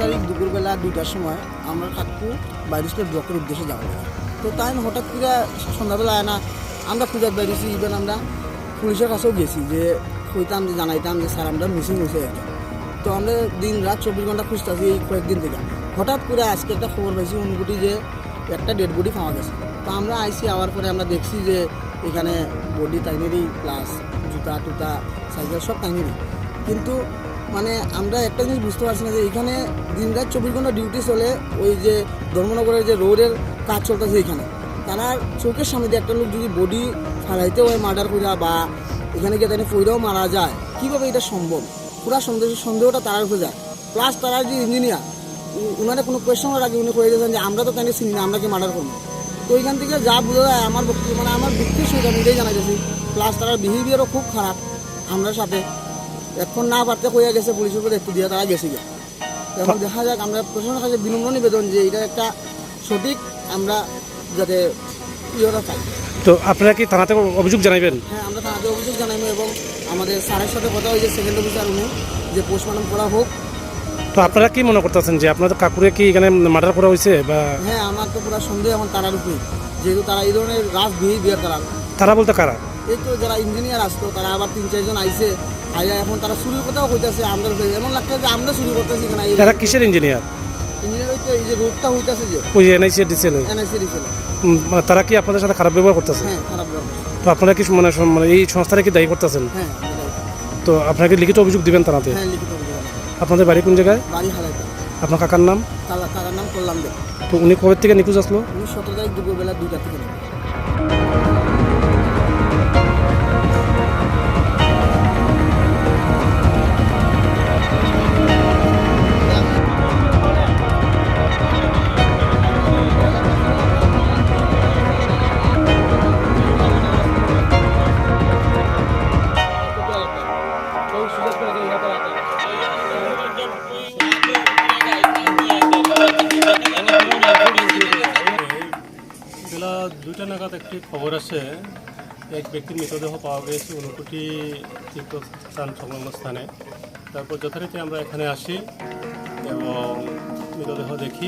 তারিখ দুপুরবেলা 2টার সময় আমরা কাকু বাইরে ব্লকের উদ্দেশ্যে যাওয়া যায়। তো তাই হঠাৎ করে সন্ধ্যাবেলা আয় না, আমরা খুঁজার বাইরেছি। ইভেন আমরা পুলিশের কাছেও গেছি যে কইতাম যে জানাইতাম যে স্যার আমরা মিসিং হয়েছে একটা। তো আমরা দিন রাত 24 ঘন্টা খুঁজতেছি এই কয়েকদিন থেকে। হঠাৎ করে আজকে একটা খবর পাইছি অনুভূতি যে একটা ডেড বডি পাওয়া গেছে। তো আমরা আইসি আওয়ার পরে আমরা দেখছি যে এখানে বডি টাইনেরই প্লাস জুতা টুতা সাইকেল সব টাইনেরই। কিন্তু মানে আমরা একটা জিনিস বুঝতে পারছি না যে এখানে দিন রাত 24 ঘন্টা ডিউটি চলে। ওই যে ধর্মনগরের যে রোডের কাজ চলতেছে এখানে, তারা চোখের সামনে দিয়ে একটা লোক যদি বডি ফালাইতে হয় মার্ডার করা বা এখানে গিয়ে তাই ফইরাও মারা যায়, কীভাবে এটা সম্ভব? পুরা সন্দেহটা তারার উপরে যায়। প্লাস তারা যে ইঞ্জিনিয়ার, ওনারা কোনো কোয়েশনের আগে উনি করে দিয়েছেন যে আমরা তো তাই চিনি না, আমরা কি মার্ডার করবো। তো ওইখান থেকে যা বোঝা যায় আমার বক্তব্য মানে আমার ব্যক্তির সঙ্গে আমি এটাই জানাইতেছি। প্লাস তার বিহেভিয়ারও খুব খারাপ আমরা সাথে। এখন না পারতে কইয়া গেছে পুলিশের উপরে একটু দিয়ে তারা গেছে গিয়ে। এখন দেখা যাক, আমরা প্রশাসনের কাছে বিনম্র নিবেদন যে এটা একটা সঠিক আমরা যাতে ইয়েটা পাই। তো আপনারা কি থানাতে অভিযোগ জানাবেন? হ্যাঁ, আমরা থানাতে অভিযোগ জানাইব এবং আমাদের স্যারের সাথে কথা হয়েছে সেকেন্ড অফিসার উনি যে পোস্টমর্টম করা হোক। তো আপনারা কি মনে করতেছেন যে আপনাদের কাকুরে কি এখানে মার্ডার করা হয়েছে বা? হ্যাঁ, আমার তো পুরো সন্দেহ এখন তারার উপরে, যেহেতু তারা এই ধরনের রাফ বিহেভিয়ার তারা বলতে কারা? এই তো যারা ইঞ্জিনিয়ার আসতো তারা আবার 3-4 জন আইসে আইয়া এখন তারা চুরির কথাও কইতাছে। আমরা এমন লাগছে যে আমরা চুরি করতেছি এখানে। এরা কিসের ইঞ্জিনিয়ার? ইঞ্জিনিয়ার হইতে এই যে রোডটা হইতাছে যে ওই এনআইসি ডিসেল, মানে তারা কি আপনাদের সাথে খারাপ ব্যবহার করতেছে? হ্যাঁ, খারাপ ব্যবহার। তো আপনারা কি মানে এই সংস্থাটা কি দায়ী করতেছেন? হ্যাঁ। তো আপনাকে লিখিত অভিযোগ দিবেন থানাতে? হ্যাঁ, লিখিত অভিযোগ। আপনাদের বাড়ি কোন জায়গায়? বাড়ি হালাইতা। আপনার কাকার নাম? কাকার নাম কল্যাণ দেব। তো উনি কবে থেকে নিখোঁজ আসলো? উনি 17 তারিখ দুপুরবেলা 2টা থেকে। বেলা 2টা নাগাদ একটি খবর আসে এক ব্যক্তির মৃতদেহ পাওয়া গিয়েছে ঊনকোটি তীর্থস্থান সংলগ্ন স্থানে। তারপর যথারীতি আমরা এখানে আসি এবং মৃতদেহ দেখি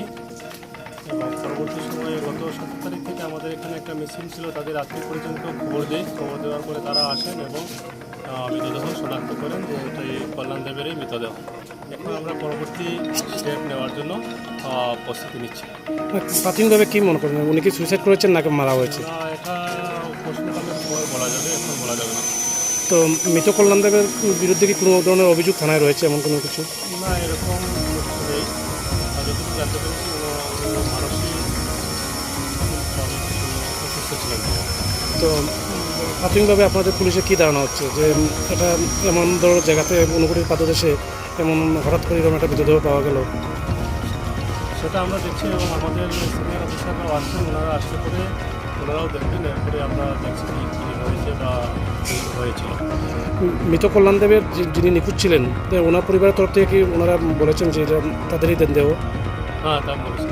এবং পরবর্তী সময়ে গত 17 তারিখ থেকে আমাদের এখানে একটা মিছিল ছিল, তাদের আত্মীয় পরিজনকেও খবর দেয়। খবর দেওয়ার পরে তারা আসেন এবং মৃতদেহ শনাক্ত করেন যে এটাই কল্যাণ দেবেরই মৃতদেহ। এখন আমরা পরবর্তী স্টেপ নেওয়ার জন্য প্রস্তুতি নিচ্ছি। প্রাথমিকভাবে কি মনে করেন, উনি কি সুইসাইড করেছেন নাকি মারা হয়েছে? এটা প্রশ্নকালের পরে বলা যাবে, এখন বলা যাবে না। তো মৃত কল্যাণ দেবের বিরুদ্ধে কি কোনো ধরনের অভিযোগ থানায় রয়েছে এমন কোনো কিছু? না, এরকম কিছু নেই। যতটুকু জানতে পেরেছি মানসিক অসুস্থ ছিলেন। তো প্রাথমিকভাবে আপনাদের পুলিশে কী ধারণা হচ্ছে যে এটা এমন ধরনের জায়গাতে ঊনকোটির পাদদেশে এমন হঠাৎ করে এরকম একটা মৃতদেহ পাওয়া গেল? সেটা আমরা দেখছি এবং আমাদের সিনিয়র অফিসাররাও আসছেন, ওনারা আসতে পরে ওনারাও দেখবেন। এরপরে আমরা দেখছি কী হয়েছে বা কী হয়েছিল। মৃত কল্যাণ দেবের যিনি নিখোঁজ ছিলেন ওনার পরিবারের তরফ থেকে কি ওনারা বলেছেন যে এটা তাদেরই দেহ? হ্যাঁ, তা বলেছেন।